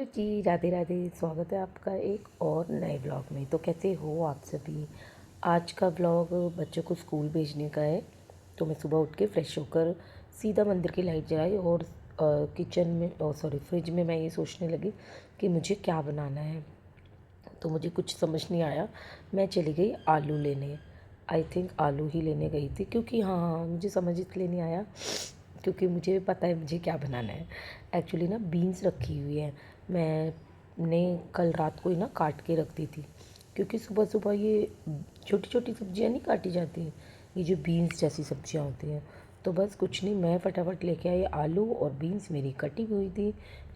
जी, राधे राधे। स्वागत है आपका एक और नए ब्लॉग में। तो कैसे हो आप सभी? आज का ब्लॉग बच्चों को स्कूल भेजने का है। तो मैं सुबह उठ के फ्रेश होकर सीधा मंदिर की लाइट जलाई और किचन में सॉरी फ्रिज में मैं ये सोचने लगी कि मुझे क्या बनाना है। तो मुझे कुछ समझ नहीं आया। मैं चली गई आलू लेने। आई थिंक आलू ही लेने गई थी, क्योंकि हाँ, मुझे समझ इसलिए नहीं आया क्योंकि मुझे पता है मुझे क्या बनाना है। एक्चुअली ना बीन्स रखी हुई है। मैंने कल रात को ही ना काट के रख दी थी, क्योंकि सुबह सुबह ये छोटी छोटी सब्जियां नहीं काटी जाती, ये जो बीन्स जैसी सब्जियां होती हैं। तो बस कुछ नहीं, मैं फटाफट लेके आई आलू, और बीन्स मेरी कटी हुई थी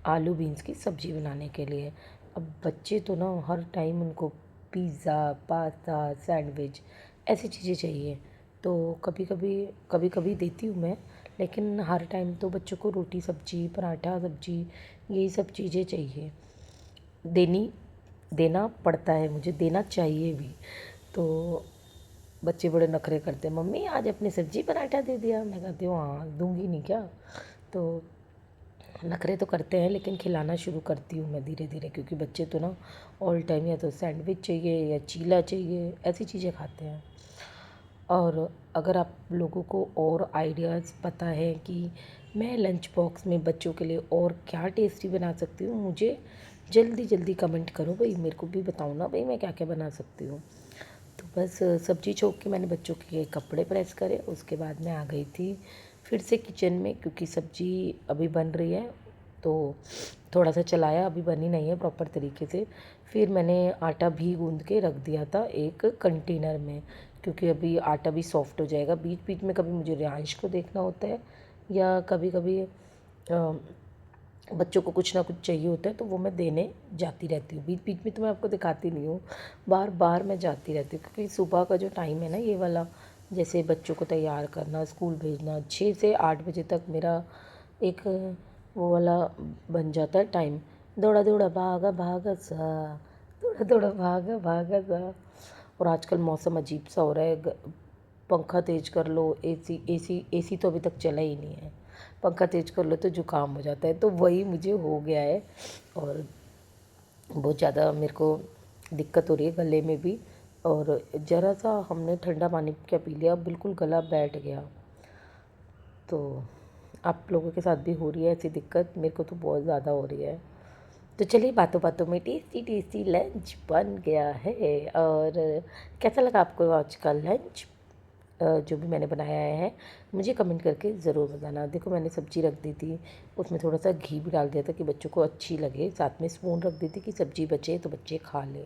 आलू बीन्स की सब्ज़ी बनाने के लिए। अब बच्चे तो ना हर टाइम उनको पिज़्ज़ा, पास्ता, सैंडविच ऐसी चीज़ें चाहिए। तो कभी कभी देती हूँ मैं, लेकिन हर टाइम तो बच्चों को रोटी सब्ज़ी, पराठा सब्ज़ी, यही सब चीज़ें चाहिए। देनी देना पड़ता है, मुझे देना चाहिए भी। तो बच्चे बड़े नखरे करते हैं, मम्मी आज अपनी सब्ज़ी पराठा दे दिया। मैं कहती हूँ हाँ, दूंगी नहीं क्या। तो नखरे तो करते हैं, लेकिन खिलाना शुरू करती हूँ मैं धीरे धीरे, क्योंकि बच्चे तो ना ऑल टाइम या तो सैंडविच चाहिए या चीला चाहिए, ऐसी चीज़ें खाते हैं। और अगर आप लोगों को और आइडियाज़ पता है कि मैं लंच बॉक्स में बच्चों के लिए और क्या टेस्टी बना सकती हूँ, मुझे जल्दी जल्दी कमेंट करो भाई, मेरे को भी बताओ ना भाई, मैं क्या क्या बना सकती हूँ। तो बस सब्जी छोक के मैंने बच्चों के कपड़े प्रेस करे, उसके बाद मैं आ गई थी फिर से किचन में, क्योंकि सब्जी अभी बन रही है। तो थोड़ा सा चलाया, अभी बनी नहीं है प्रॉपर तरीके से। फिर मैंने आटा भी गूंद के रख दिया था एक कंटेनर में, क्योंकि अभी आटा भी सॉफ्ट हो जाएगा। बीच बीच में कभी मुझे रियांश को देखना होता है, या कभी कभी बच्चों को कुछ ना कुछ चाहिए होता है, तो वो मैं देने जाती रहती हूँ। बीच बीच में तो मैं आपको दिखाती नहीं हूँ, बार बार मैं जाती रहती हूँ, क्योंकि सुबह का जो टाइम है ना ये वाला, जैसे बच्चों को तैयार करना, स्कूल भेजना, 6 से 8 बजे तक मेरा एक वो वाला बन जाता है टाइम। दौड़ा दौड़ा भागा भागा सा, दौड़ा दौड़ा भागा भागा सा। और आजकल मौसम अजीब सा हो रहा है, पंखा तेज़ कर लो, एसी एसी एसी तो अभी तक चला ही नहीं है। पंखा तेज़ कर लो तो जुकाम हो जाता है, तो वही मुझे हो गया है। और बहुत ज़्यादा मेरे को दिक्कत हो रही है गले में भी। और ज़रा सा हमने ठंडा पानी क्या पी लिया, बिल्कुल गला बैठ गया। तो आप लोगों के साथ भी हो रही है ऐसी दिक्कत? मेरे को तो बहुत ज़्यादा हो रही है। तो चलिए, बातों बातों में टेस्टी टेस्टी लंच बन गया है। और कैसा लगा आपको आज का लंच? जो भी मैंने बनाया है मुझे कमेंट करके ज़रूर बताना। देखो, मैंने सब्ज़ी रख दी थी, उसमें थोड़ा सा घी भी डाल दिया था कि बच्चों को अच्छी लगे। साथ में स्पून रख दी थी कि सब्ज़ी बचे तो बच्चे खा लें।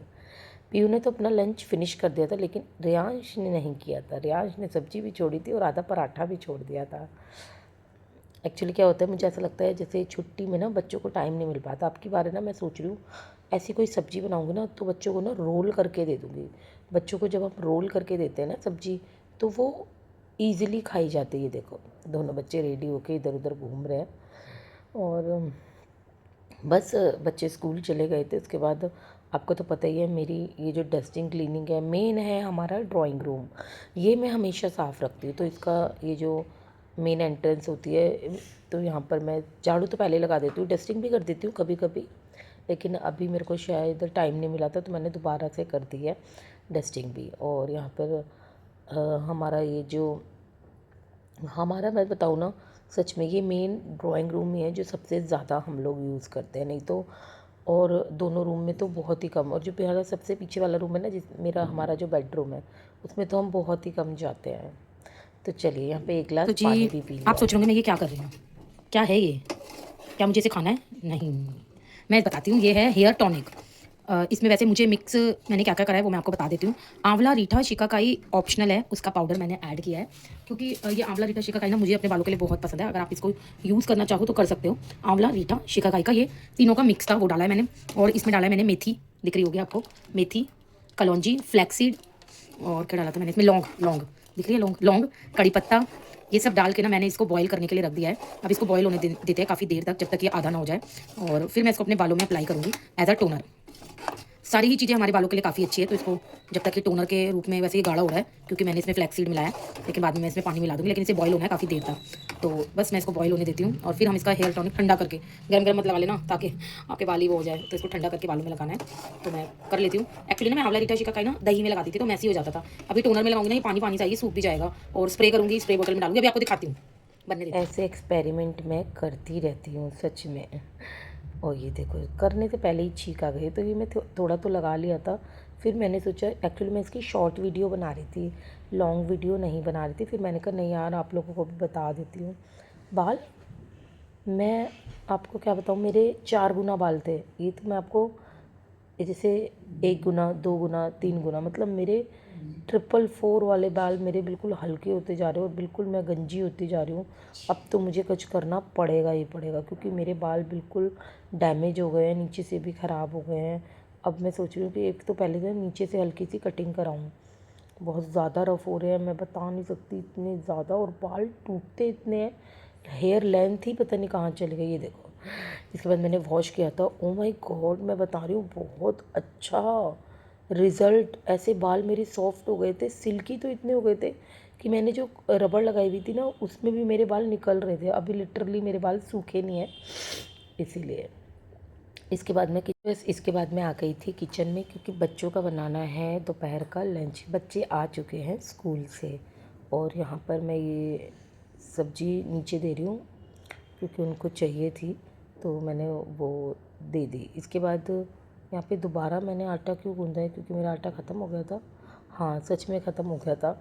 पीयू ने तो अपना लंच फिनिश कर दिया था, लेकिन रियांश ने नहीं किया था। रियांश ने सब्ज़ी भी छोड़ी थी और आधा पराठा भी छोड़ दिया था। एक्चुअली क्या होता है, मुझे ऐसा लगता है जैसे छुट्टी में ना बच्चों को टाइम नहीं मिल पाता। आपकी बार है ना, मैं सोच रही हूँ ऐसी कोई सब्ज़ी बनाऊँगी ना, तो बच्चों को ना रोल करके दे दूँगी। बच्चों को जब हम रोल करके देते हैं ना सब्ज़ी, तो वो ईज़िली खाई जाती है। देखो, दोनों बच्चे रेडी होके इधर उधर घूम रहे हैं। और बस बच्चे स्कूल चले गए थे, उसके बाद आपको तो पता ही है मेरी ये जो डस्टिंग क्लीनिंग है, मेन है हमारा ड्राइंग रूम। ये मैं हमेशा साफ़ रखती हूँ। तो इसका ये जो मेन एंट्रेंस होती है, तो यहाँ पर मैं झाड़ू तो पहले लगा देती हूँ, डस्टिंग भी कर देती हूँ कभी कभी। लेकिन अभी मेरे को शायद टाइम नहीं मिला था, तो मैंने दोबारा से कर दी है डस्टिंग भी। और यहाँ पर हमारा ये जो हमारा मैं बताऊँ ना, सच में ये मेन ड्राइंग रूम ही है जो सबसे ज़्यादा हम लोग यूज़ करते हैं। नहीं तो और दोनों रूम में तो बहुत ही कम। और जो मेरा सबसे पीछे वाला रूम है ना, जिस मेरा हमारा जो बेडरूम है, उसमें तो हम बहुत ही कम जाते हैं। तो चलिए, यहाँ पे एक तो गिलास जी, पानी भी पी आप लिया। सोच रहे होंगे मैं ये क्या कर रही हूँ? क्या है ये? क्या मुझे इसे खाना है? नहीं, मैं बताती हूँ। ये है हेयर टॉनिक। इसमें वैसे मुझे मिक्स मैंने क्या-क्या करा है वो मैं आपको बता देती हूँ। आंवला, रीठा, शिकाकाई ऑप्शनल है, उसका पाउडर मैंने ऐड किया है, क्योंकि ये आंवला, रीठा, शिकाकाई ना मुझे अपने बालों के लिए बहुत पसंद है। अगर आप इसको यूज़ करना चाहो तो कर सकते हो। आंवला, रीठा, शिकाकाई का ये तीनों का मिक्स था, वो डाला है मैंने। और इसमें डाला है मैंने मेथी, दिख रही होगी आपको, मेथी, कलौंजी, फ्लैक्सीड, और क्या डाला था मैंने इसमें, लौंग, लौंग दिख रही है, लौंग, लौंग, कड़ी पत्ता, ये सब डाल के ना मैंने इसको बॉईल करने के लिए रख दिया है। अब इसको बॉईल होने देते हैं काफ़ी देर तक, जब तक ये आधा ना हो जाए। और फिर मैं इसको अपने बालों में अप्लाई करूँगी एज अ टोनर। सारी ही चीज़ें हमारे बालों के लिए काफ़ी अच्छी है। तो इसको जब तक ये टोनर के रूप में, वैसे ये गाढ़ा हो रहा है क्योंकि मैंने इसमें फ्लैक्स सीड मिलाया है, लेकिन बाद में मैं इसमें पानी मिला दूँगी, लेकिन इसे बॉयल होना है काफ़ी देर तक। तो बस मैं इसको बॉयल होने देती हूँ और फिर हम इसका हेयर टॉनिक ठंडा करके, गरम गरम मत लगा लेना ताकि आपके बाल ही वो हो जाए, तो इसको ठंडा करके बालों में लगाना है। तो मैं कर लेती हूँ। एक्चुअली ना मैं आंवला रीठा शिकाकाई ना दही में लगाती थी तो मैसी हो जाता था। अभी टोनर में लगाऊंगी ना, ये पानी पानी चाहिए, सूख भी जाएगा, और स्प्रे करूँगी, स्प्रे बोतल में डालूंगी, अभी आपको दिखाती हूँ, बनने देती ऐसे एक्सपेरिमेंट मैं करती रहती हूँ सच में। और ये देखो, करने से पहले ही छींक आ गई, तो ये मैं थोड़ा तो लगा लिया था। फिर मैंने सोचा, एक्चुअली मैं इसकी शॉर्ट वीडियो बना रही थी, लॉन्ग वीडियो नहीं बना रही थी। फिर मैंने कहा नहीं यार, आप लोगों को भी बता देती हूँ। बाल, मैं आपको क्या बताऊँ, मेरे 4 गुना बाल थे, ये तो मैं आपको, ये जैसे 1 गुना, 2 गुना, 3 गुना, मतलब मेरे 444 वाले बाल मेरे बिल्कुल हल्के होते जा रहे हैं और बिल्कुल मैं गंजी होती जा रही हूँ। अब तो मुझे कुछ करना पड़ेगा ही पड़ेगा, क्योंकि मेरे बाल बिल्कुल डैमेज हो गए हैं, नीचे से भी ख़राब हो गए हैं। अब मैं सोच रही हूँ कि एक तो पहले जो है नीचे से हल्की सी कटिंग कराऊँ। बहुत ज़्यादा रफ़ हो रहे हैं, मैं बता नहीं सकती, इतने ज़्यादा, और बाल टूटते इतने हैं, हेयर लेंथ ही पता नहीं कहाँ चली गई। ये देखो, इसके बाद मैंने वॉश किया था, ओ माय गॉड, मैं बता रही हूँ बहुत अच्छा रिज़ल्ट। ऐसे बाल मेरे सॉफ्ट हो गए थे, सिल्की तो इतने हो गए थे कि मैंने जो रबड़ लगाई हुई थी ना, उसमें भी मेरे बाल निकल रहे थे। अभी लिटरली मेरे बाल सूखे नहीं हैं, इसीलिए। इसके बाद मैं आ गई थी किचन में, क्योंकि बच्चों का बनाना है दोपहर का लंच। बच्चे आ चुके हैं स्कूल से, और यहाँ पर मैं ये सब्ज़ी नीचे दे रही हूँ क्योंकि उनको चाहिए थी, तो मैंने वो दे दी। इसके बाद यहाँ पे दोबारा मैंने आटा क्यों गूँधा है, क्योंकि मेरा आटा ख़त्म हो गया था। हाँ, सच में ख़त्म हो गया था,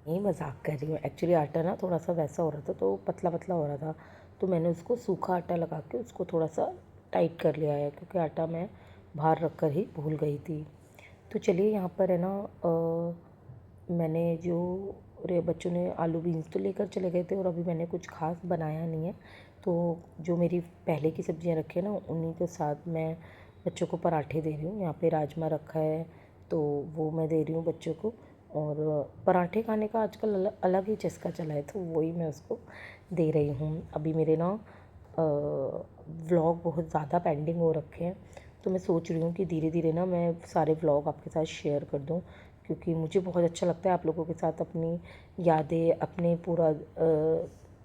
नहीं मजाक कर रही हूँ। एक्चुअली आटा ना थोड़ा सा वैसा हो रहा था, तो पतला पतला हो रहा था, तो मैंने उसको सूखा आटा लगा के उसको थोड़ा सा टाइट कर लिया है, क्योंकि आटा मैं बाहर रख कर ही भूल गई थी। तो चलिए, यहाँ पर है ना, मैंने जो, अरे बच्चों ने आलू बीन्स तो लेकर चले गए थे, और अभी मैंने कुछ खास बनाया नहीं है। तो जो मेरी पहले की सब्जियां रखी है ना, उन्हीं के साथ मैं बच्चों को पराठे दे रही हूँ। यहाँ पे राजमा रखा है, तो वो मैं दे रही हूँ बच्चों को। और पराठे खाने का आजकल अलग ही चस्का चला है, तो वही मैं उसको दे रही हूँ। अभी मेरे ना व्लॉग बहुत ज़्यादा पेंडिंग हो रखे हैं, तो मैं सोच रही हूँ कि धीरे धीरे ना मैं सारे व्लॉग आपके साथ शेयर कर दूँ, क्योंकि मुझे बहुत अच्छा लगता है आप लोगों के साथ अपनी यादें, अपने पूरा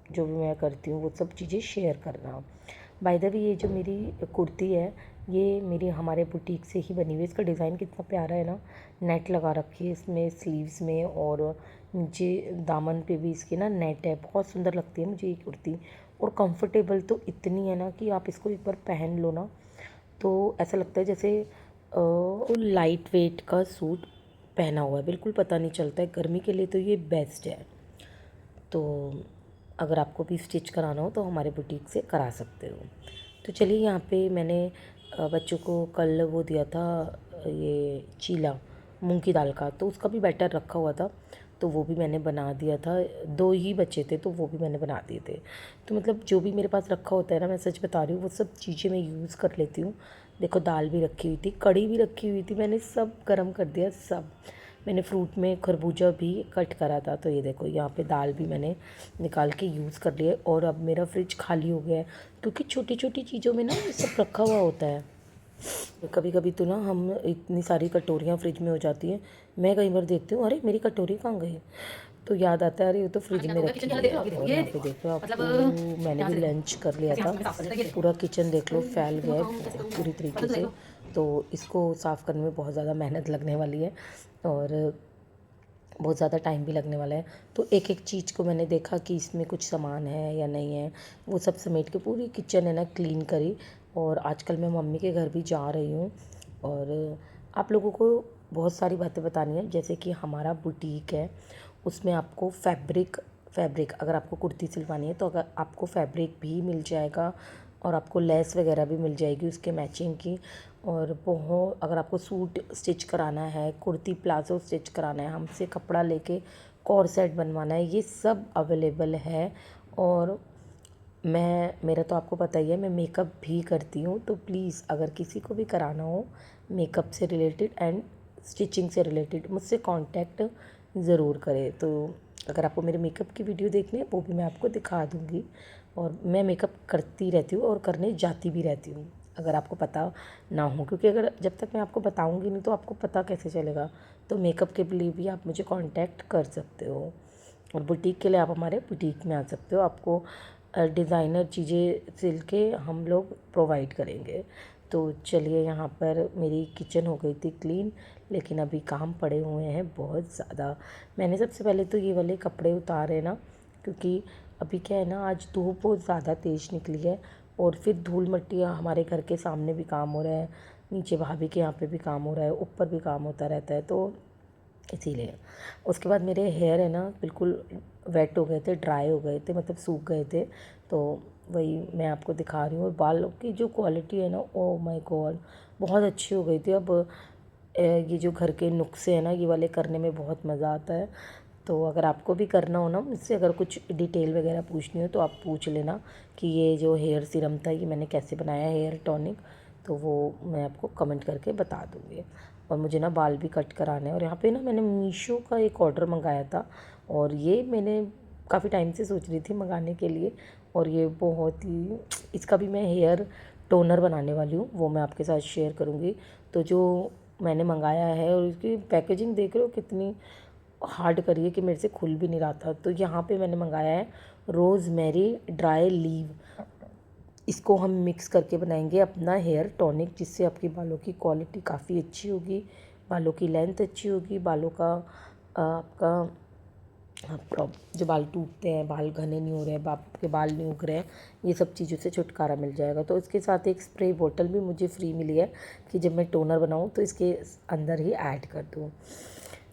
जो भी मैं करती हूँ वो सब चीज़ें शेयर करना। बाय द वे, ये जो मेरी कुर्ती है, ये मेरी हमारे बुटीक से ही बनी हुई है। इसका डिज़ाइन कितना प्यारा है ना, नेट लगा रखी है इसमें स्लीव्स में, और नीचे दामन पे भी इसकी ना नेट है। बहुत सुंदर लगती है मुझे ये कुर्ती, और कंफर्टेबल तो इतनी है ना कि आप इसको एक बार पहन लो ना, तो ऐसा लगता है जैसे लाइट वेट का सूट पहना हुआ है, बिल्कुल पता नहीं चलता है। गर्मी के लिए तो ये बेस्ट है। तो अगर आपको भी स्टिच कराना हो तो हमारे बुटीक से करा सकते हो। तो चलिए, यहाँ पे मैंने बच्चों को कल वो दिया था, ये चीला मूंग की दाल का, तो उसका भी बैटर रखा हुआ था, तो वो भी मैंने बना दिया था। 2 ही बचे थे, तो वो भी मैंने बना दिए थे। तो मतलब जो भी मेरे पास रखा होता है ना, मैं सच बता रही हूँ, वो सब चीज़ें मैं यूज़ कर लेती हूँ। देखो, दाल भी रखी हुई थी, कढ़ी भी रखी हुई थी, मैंने सब गर्म कर दिया सब। मैंने फ्रूट में खरबूजा भी कट करा था, तो ये देखो, यहाँ पे दाल भी मैंने निकाल के यूज़ कर लिया। और अब मेरा फ्रिज खाली हो गया है, क्योंकि छोटी छोटी चीज़ों में ना ये सब रखा हुआ होता है। कभी कभी तो ना हम इतनी सारी कटोरियाँ फ्रिज में हो जाती हैं, मैं कई बार देखती हूँ, अरे मेरी कटोरी कहाँ गई, तो याद आता है अरे ये तो फ्रिज में रखी हुई है। और यहाँ पे देख लो आप, मैंने भी लंच कर लिया था। पूरा किचन देख लो फैल गया है पूरी तरीके से, तो इसको साफ़ करने में बहुत ज़्यादा मेहनत लगने वाली है, और बहुत ज़्यादा टाइम भी लगने वाला है। तो एक एक चीज़ को मैंने देखा कि इसमें कुछ सामान है या नहीं है, वो सब समेट के पूरी किचन है ना क्लीन करी। और आजकल मैं मम्मी के घर भी जा रही हूँ, और आप लोगों को बहुत सारी बातें बतानी है। जैसे कि हमारा बुटीक है, उसमें आपको फैब्रिक अगर आपको कुर्ती सिलवानी है तो अगर आपको फैब्रिक भी मिल जाएगा, और आपको लेस वगैरह भी मिल जाएगी उसके मैचिंग की। और बहुत, अगर आपको सूट स्टिच कराना है, कुर्ती प्लाजो स्टिच कराना है, हमसे कपड़ा लेके कॉर्ड सेट बनवाना है, ये सब अवेलेबल है। और मेरा तो आपको पता ही है, मैं मेकअप भी करती हूँ, तो प्लीज़ अगर किसी को भी कराना हो मेकअप से रिलेटेड एंड स्टिचिंग से रिलेटेड, मुझसे कांटेक्ट ज़रूर करें। तो अगर आपको मेरे मेकअप की वीडियो देखनी है, वो भी मैं आपको दिखा दूँगी, और मैं मेकअप करती रहती हूँ और करने जाती भी रहती हूँ। अगर आपको पता ना हो, क्योंकि अगर जब तक मैं आपको बताऊंगी नहीं तो आपको पता कैसे चलेगा। तो मेकअप के लिए भी आप मुझे कांटेक्ट कर सकते हो, और बुटीक के लिए आप हमारे बुटीक में आ सकते हो। आपको डिज़ाइनर चीज़ें सिल के हम लोग प्रोवाइड करेंगे। तो चलिए, यहाँ पर मेरी किचन हो गई थी क्लीन, लेकिन अभी काम पड़े हुए हैं बहुत ज़्यादा। मैंने सबसे पहले तो ये वाले कपड़े उतारे ना, क्योंकि अभी क्या है ना, आज धूप बहुत ज़्यादा तेज़ निकली है, और फिर धूल मिट्टी हमारे घर के सामने भी काम हो रहा है, नीचे भाभी के यहाँ पे भी काम हो रहा है, ऊपर भी काम होता रहता है, तो इसीलिए। उसके बाद मेरे हेयर है ना बिल्कुल वेट हो गए थे, ड्राई हो गए थे, मतलब सूख गए थे। तो वही मैं आपको दिखा रही हूँ। और बालों की जो क्वालिटी है ना, ओ माय गॉड, बहुत अच्छी हो गई थी। अब ये जो घर के नुस्खे हैं ना, ये वाले करने में बहुत मज़ा आता है। तो अगर आपको भी करना हो ना, मुझसे अगर कुछ डिटेल वगैरह पूछनी हो तो आप पूछ लेना कि ये जो हेयर सीरम था ये मैंने कैसे बनाया, हेयर टॉनिक, तो वो मैं आपको कमेंट करके बता दूँगी। और मुझे ना बाल भी कट कराने हैं। और यहाँ पे ना मैंने मीशो का एक ऑर्डर मंगाया था, और ये मैंने काफ़ी टाइम से सोच रही थी मंगाने के लिए। और ये बहुत ही, इसका भी मैं हेयर टोनर बनाने वाली हूँ, वो मैं आपके साथ शेयर करूँगी। तो जो मैंने मंगाया है, और इसकी पैकेजिंग देख रहे हो कितनी हार्ड करी है कि मेरे से खुल भी नहीं रहा था। तो यहाँ पे मैंने मंगाया है रोज़मेरी ड्राई लीव। इसको हम मिक्स करके बनाएंगे अपना हेयर टॉनिक, जिससे आपके बालों की क्वालिटी काफ़ी अच्छी होगी, बालों की लेंथ अच्छी होगी, बालों का आपका जो बाल टूटते हैं, बाल घने नहीं हो रहे हैं, बाप के बाल नहीं उग रहे हैं, ये सब चीज़ों से छुटकारा मिल जाएगा। तो इसके साथ एक स्प्रे बोतल भी मुझे फ्री मिली है कि जब मैं टोनर बनाऊँ तो इसके अंदर ही ऐड कर दूँ।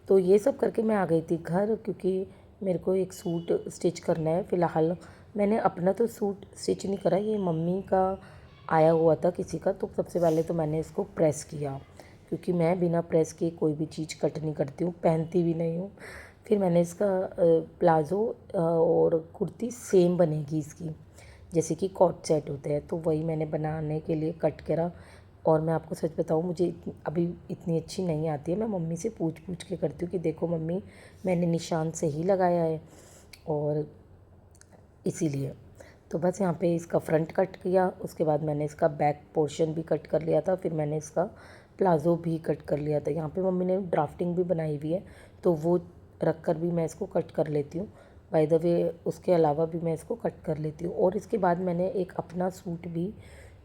तो ये सब करके मैं आ गई थी घर, क्योंकि मेरे को एक सूट स्टिच करना है। फ़िलहाल मैंने अपना तो सूट स्टिच नहीं करा, ये मम्मी का आया हुआ था किसी का। तो सबसे पहले तो मैंने इसको प्रेस किया, क्योंकि मैं बिना प्रेस के कोई भी चीज़ कट नहीं करती हूँ, पहनती भी नहीं हूँ। फिर मैंने इसका प्लाज़ो और कुर्ती सेम बनेगी इसकी, जैसे कि कॉट सेट होते हैं, तो वही मैंने बनाने के लिए कट करा। और मैं आपको सच बताऊँ, मुझे अभी इतनी अच्छी नहीं आती है। मैं मम्मी से पूछ पूछ के करती हूँ कि देखो मम्मी, मैंने निशान सही लगाया है, और इसीलिए। तो बस यहाँ पे इसका फ्रंट कट किया, उसके बाद मैंने इसका बैक पोर्शन भी कट कर लिया था, फिर मैंने इसका प्लाज़ो भी कट कर लिया था। यहाँ पे मम्मी ने ड्राफ्टिंग भी बनाई हुई है, तो वो रख कर भी मैं इसको कट कर लेती हूँ। बाय द वे उसके अलावा भी मैं इसको कट कर लेती हूँ। और इसके बाद मैंने एक अपना सूट भी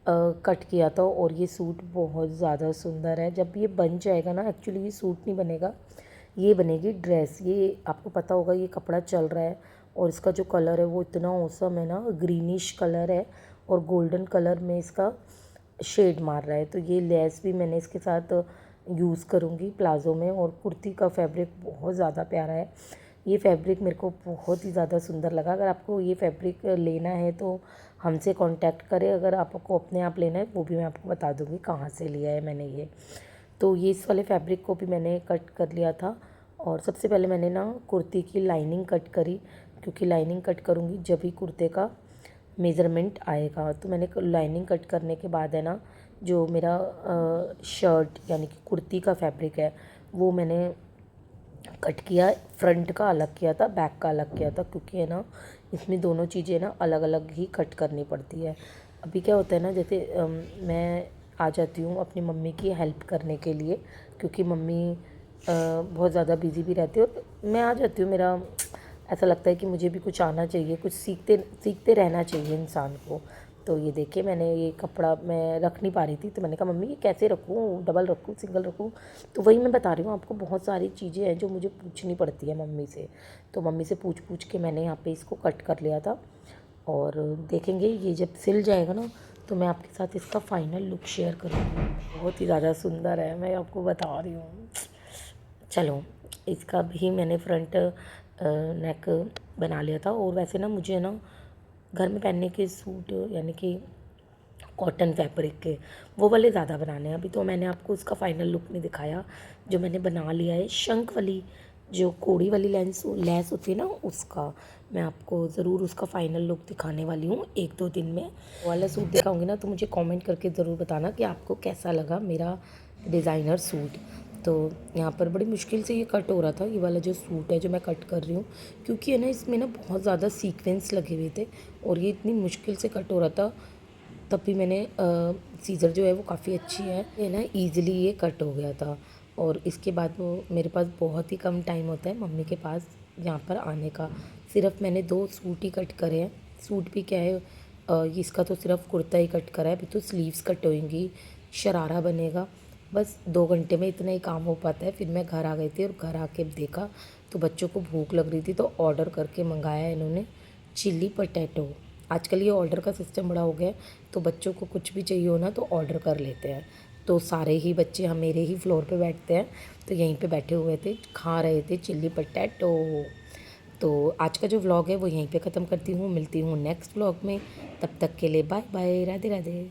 कट किया था, और ये सूट बहुत ज़्यादा सुंदर है। जब ये बन जाएगा ना, एक्चुअली ये सूट नहीं बनेगा, ये बनेगी ड्रेस। ये आपको पता होगा, ये कपड़ा चल रहा है, और इसका जो कलर है वो इतना औसम है ना, ग्रीनिश कलर है, और गोल्डन कलर में इसका शेड मार रहा है। तो ये लेस भी मैंने इसके साथ यूज़ करूँगी प्लाज़ो में। और कुर्ती का फैब्रिक बहुत ज़्यादा प्यारा है। ये फैब्रिक मेरे को बहुत ही ज़्यादा सुंदर लगा। अगर आपको ये फैब्रिक लेना है तो हमसे कांटेक्ट करें। अगर आपको अपने आप लेना है वो भी मैं आपको बता दूँगी कहाँ से लिया है मैंने ये। तो ये इस वाले फैब्रिक को भी मैंने कट कर लिया था। और सबसे पहले मैंने ना कुर्ती की लाइनिंग कट करी, क्योंकि लाइनिंग कट करूँगी जब ही कुर्ते का मेज़रमेंट आएगा। तो मैंने लाइनिंग कट करने के बाद है ना, जो मेरा शर्ट यानी कि कुर्ती का फैब्रिक है वो मैंने कट किया। फ्रंट का अलग किया था, बैक का अलग किया था, क्योंकि है ना इसमें दोनों चीज़ें ना अलग अलग ही कट करनी पड़ती है। अभी क्या होता है ना, जैसे मैं आ जाती हूँ अपनी मम्मी की हेल्प करने के लिए, क्योंकि मम्मी बहुत ज़्यादा बिज़ी भी रहती है, और मैं आ जाती हूँ। मेरा ऐसा लगता है कि मुझे भी कुछ आना चाहिए, कुछ सीखते सीखते रहना चाहिए इंसान को। तो ये देखिए, मैंने ये कपड़ा मैं रख नहीं पा रही थी, तो मैंने कहा मम्मी ये कैसे रखूँ, डबल रखूँ, सिंगल रखूँ। तो वही मैं बता रही हूँ आपको, बहुत सारी चीज़ें हैं जो मुझे पूछनी पड़ती है मम्मी से। तो मम्मी से पूछ पूछ के मैंने यहाँ पे इसको कट कर लिया था। और देखेंगे ये जब सिल जाएगा ना, तो मैं आपके साथ इसका फाइनल लुक शेयर करूँगी। बहुत ही ज़्यादा सुंदर है, मैं आपको बता रही हूँ। चलो, इसका भी मैंने फ्रंट नेक बना लिया था। और वैसे ना मुझे ना घर में पहनने के सूट यानी कि कॉटन फैब्रिक के, वो वाले ज़्यादा बनाने हैं। अभी तो मैंने आपको उसका फाइनल लुक नहीं दिखाया। जो मैंने बना लिया है शंख वाली, जो कोड़ी वाली लेस होती है ना, उसका मैं आपको ज़रूर उसका फाइनल लुक दिखाने वाली हूँ 1-2 दिन में। वो वाला सूट दिखाऊंगी ना, तो मुझे कमेंट करके ज़रूर बताना कि आपको कैसा लगा मेरा डिज़ाइनर सूट। तो यहाँ पर बड़ी मुश्किल से ये कट हो रहा था, ये वाला जो सूट है जो मैं कट कर रही हूँ, क्योंकि है ना इसमें ना बहुत ज़्यादा सीक्वेंस लगे हुए थे, और ये इतनी मुश्किल से कट हो रहा था। तब भी मैंने सीज़र जो है वो काफ़ी अच्छी है, ये ना ईज़िली ये कट हो गया था। और इसके बाद वो मेरे पास बहुत ही कम टाइम होता है मम्मी के पास यहाँ पर आने का। सिर्फ मैंने 2 सूट ही कट करे हैं। सूट भी क्या है, इसका तो सिर्फ कुर्ता ही कट करा है, अभी तो स्लीव्स कट होएंगी, शरारा बनेगा। बस 2 घंटे में इतना ही काम हो पाता है। फिर मैं घर आ गई थी और घर आके देखा तो बच्चों को भूख लग रही थी, तो ऑर्डर करके मंगाया है इन्होंने चिल्ली पटैटो। आजकल ये ऑर्डर का सिस्टम बड़ा हो गया है, तो बच्चों को कुछ भी चाहिए हो ना तो ऑर्डर कर लेते हैं। तो सारे ही बच्चे हम मेरे ही फ्लोर पे बैठते हैं, तो यहीं पे बैठे हुए थे, खा रहे थे चिल्ली पटैटो। तो आज का जो व्लॉग है वो यहीं पे ख़त्म करती हूँ, मिलती हूँ नेक्स्ट व्लॉग में। तब तक के लिए बाय बाय, राधे राधे।